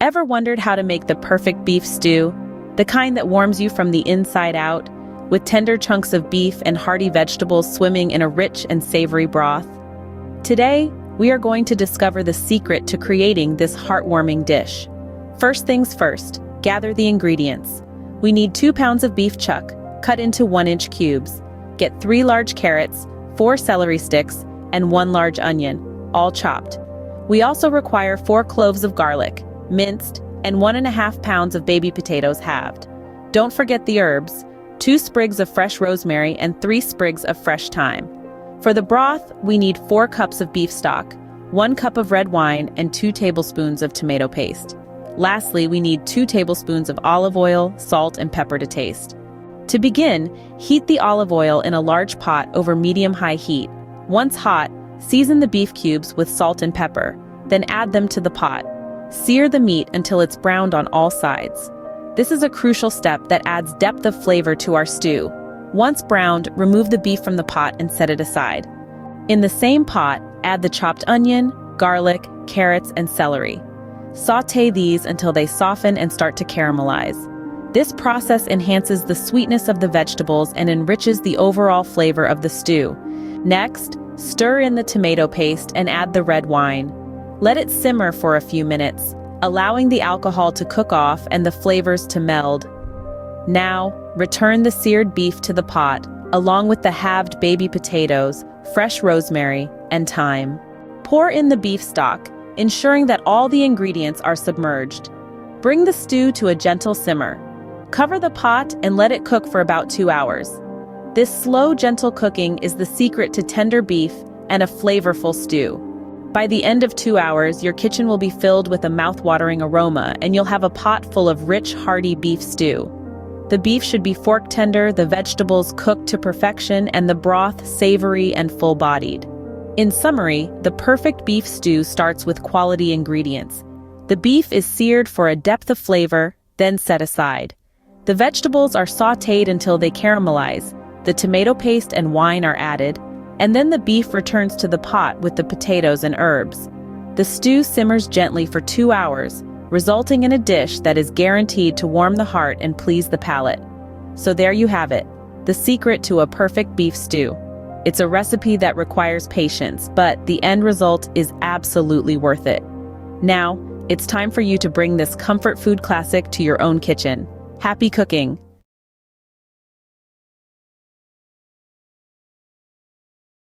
Ever wondered how to make the perfect beef stew? The kind that warms you from the inside out, with tender chunks of beef and hearty vegetables swimming in a rich and savory broth? Today, we are going to discover the secret to creating this heartwarming dish. First things first, gather the ingredients. We need 2 pounds of beef chuck, cut into 1-inch cubes. Get 3 large carrots, 4 celery sticks, and 1 large onion, all chopped. We also require 4 cloves of garlic, minced, and 1.5 pounds of baby potatoes halved. Don't forget the herbs, 2 sprigs of fresh rosemary and 3 sprigs of fresh thyme. For the broth, we need 4 cups of beef stock, 1 cup of red wine, and 2 tablespoons of tomato paste. Lastly, we need 2 tablespoons of olive oil, salt, and pepper to taste. To begin, heat the olive oil in a large pot over medium-high heat. Once hot, season the beef cubes with salt and pepper, then add them to the pot. Sear the meat until it's browned on all sides. This is a crucial step that adds depth of flavor to our stew. Once browned, remove the beef from the pot and set it aside. In the same pot, add the chopped onion, garlic, carrots, and celery. Sauté these until they soften and start to caramelize. This process enhances the sweetness of the vegetables and enriches the overall flavor of the stew. Next, stir in the tomato paste and add the red wine. Let it simmer for a few minutes, allowing the alcohol to cook off and the flavors to meld. Now, return the seared beef to the pot, along with the halved baby potatoes, fresh rosemary, and thyme. Pour in the beef stock, ensuring that all the ingredients are submerged. Bring the stew to a gentle simmer. Cover the pot and let it cook for about 2 hours. This slow, gentle cooking is the secret to tender beef and a flavorful stew. By the end of 2 hours, your kitchen will be filled with a mouth-watering aroma, and you'll have a pot full of rich, hearty beef stew. The beef should be fork tender, the vegetables cooked to perfection, and the broth savory and full-bodied. In summary, the perfect beef stew starts with quality ingredients. The beef is seared for a depth of flavor, then set aside. The vegetables are sautéed until they caramelize. The tomato paste and wine are added, and then the beef returns to the pot with the potatoes and herbs. The stew simmers gently for 2 hours, resulting in a dish that is guaranteed to warm the heart and please the palate. So there you have it, the secret to a perfect beef stew. It's a recipe that requires patience, but the end result is absolutely worth it. Now, it's time for you to bring this comfort food classic to your own kitchen. Happy cooking!